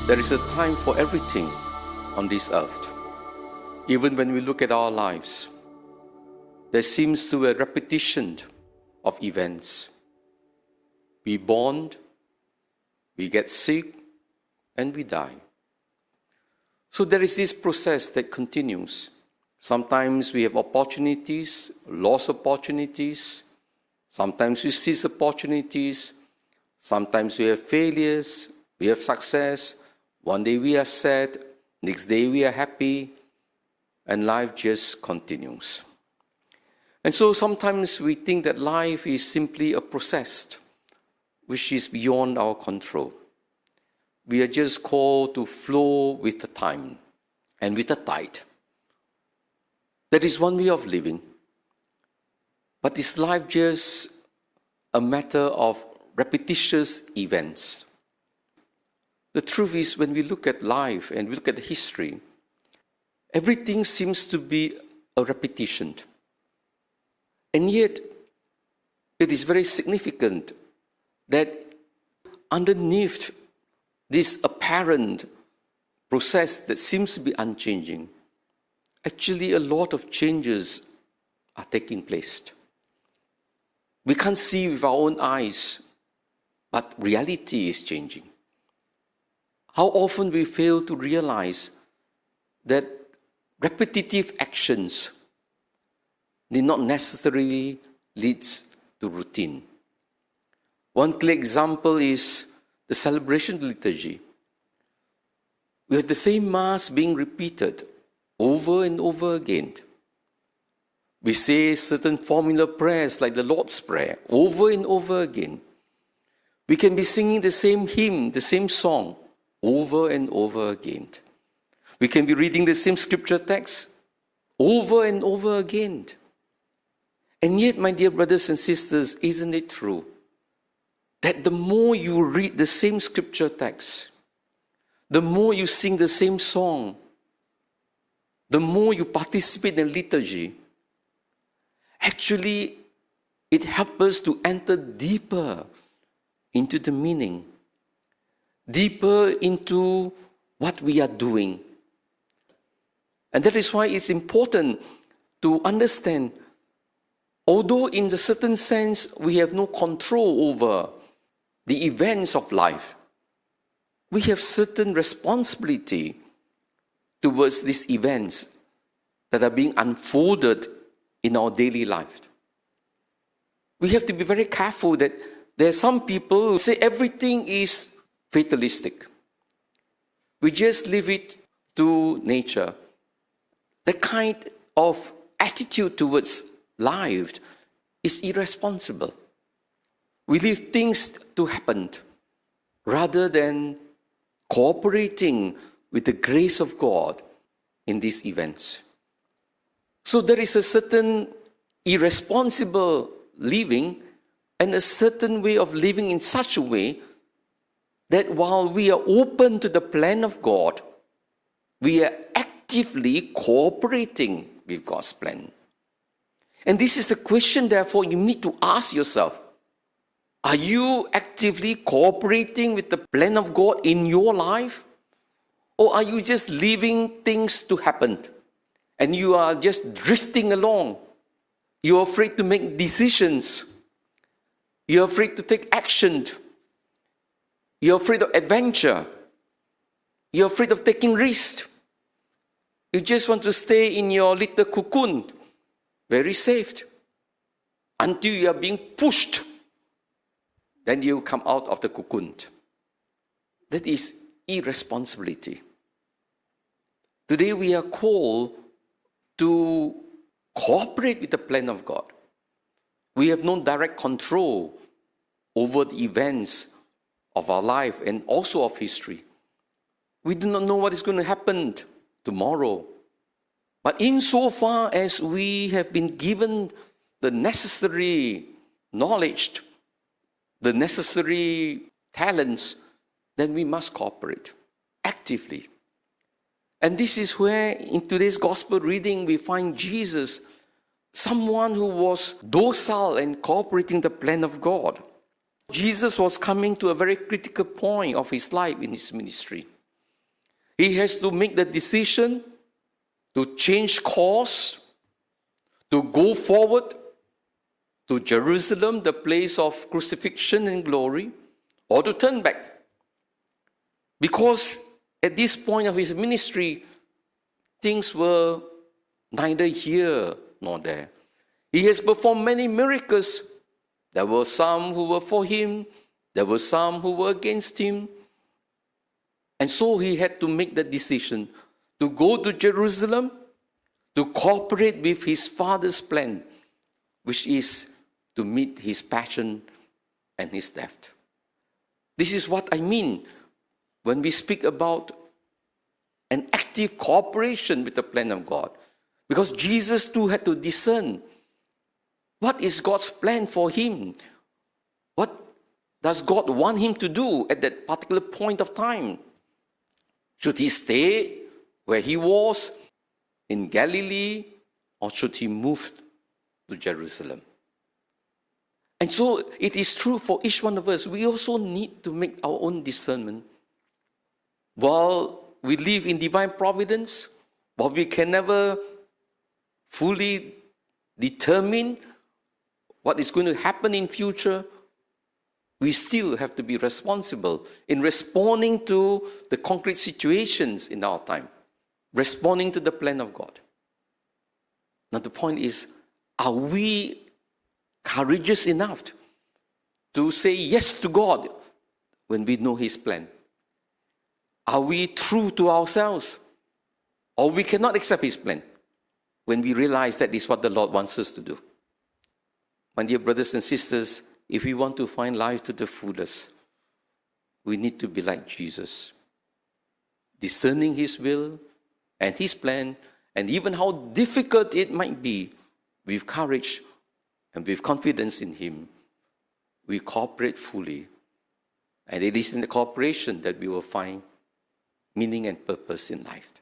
There is a time for everything on this earth. Even when we look at our lives, there seems to be a repetition of events. We born, we get sick, and we die. So there is this process that continues. Sometimes we have opportunities, lost opportunities. Sometimes we seize opportunities. Sometimes we have failures, we have success. One day we are sad, next day we are happy, and life just continues. And so sometimes we think that life is simply a process which is beyond our control. We are just called to flow with the time and with the tide. That is one way of living. But is life just a matter of repetitious events? The truth is, when we look at life and we look at history, everything seems to be a repetition. And yet, it is very significant that underneath this apparent process that seems to be unchanging, actually a lot of changes are taking place. We can't see with our own eyes, but reality is changing. How often we fail to realize that repetitive actions did not necessarily lead to routine. One clear example is the celebration liturgy. We have the same Mass being repeated over and over again. We say certain formula prayers like the Lord's Prayer over and over again. We can be singing the same hymn, the same song over and over again. We can be reading the same scripture text over and over again. And yet, my dear brothers and sisters, isn't it true that the more you read the same scripture text, the more you sing the same song, the more you participate in liturgy, actually it helps us to enter deeper into the meaning, deeper into what we are doing. And that is why it's important to understand, although in a certain sense we have no control over the events of life, we have certain responsibility towards these events that are being unfolded in our daily life. We have to be very careful that there are some people who say everything is fatalistic. We just leave it to nature. That kind of attitude towards life is irresponsible. We leave things to happen rather than cooperating with the grace of God in these events. So there is a certain irresponsible living and a certain way of living in such a way that while we are open to the plan of God, we are actively cooperating with God's plan. And this is the question, therefore, you need to ask yourself. Are you actively cooperating with the plan of God in your life? Or are you just leaving things to happen? And you are just drifting along. You're afraid to make decisions. You're afraid to take action. You're afraid of adventure. You're afraid of taking risks. You just want to stay in your little cocoon, very safe, until you are being pushed. Then you come out of the cocoon. That is irresponsibility. Today we are called to cooperate with the plan of God. We have no direct control over the events of our life and also of history. We do not know what is going to happen tomorrow. But insofar as we have been given the necessary knowledge, the necessary talents, then we must cooperate actively. And this is where in today's gospel reading we find Jesus, someone who was docile and cooperating the plan of God. Jesus was coming to a very critical point of his life in his ministry. He has to make the decision to change course, to go forward to Jerusalem, the place of crucifixion and glory, or to turn back. Because at this point of his ministry, things were neither here nor there. He has performed many miracles. There were some who were for him, there were some who were against him. And so he had to make the decision to go to Jerusalem, to cooperate with his Father's plan, which is to meet his passion and his death. This is what I mean when we speak about an active cooperation with the plan of God. Because Jesus too had to discern what is God's plan for him. What does God want him to do at that particular point of time? Should he stay where he was in Galilee, or should he move to Jerusalem? And so it is true for each one of us. We also need to make our own discernment. While we live in divine providence, while we can never fully determine what is going to happen in future, we still have to be responsible in responding to the concrete situations in our time, responding to the plan of God. Now the point is, are we courageous enough to say yes to God when we know his plan? Are we true to ourselves? Or we cannot accept his plan when we realize that is what the Lord wants us to do? My dear brothers and sisters, if we want to find life to the fullest, we need to be like Jesus, discerning his will and his plan, and even how difficult it might be, with courage and with confidence in him, we cooperate fully. And it is in the cooperation that we will find meaning and purpose in life.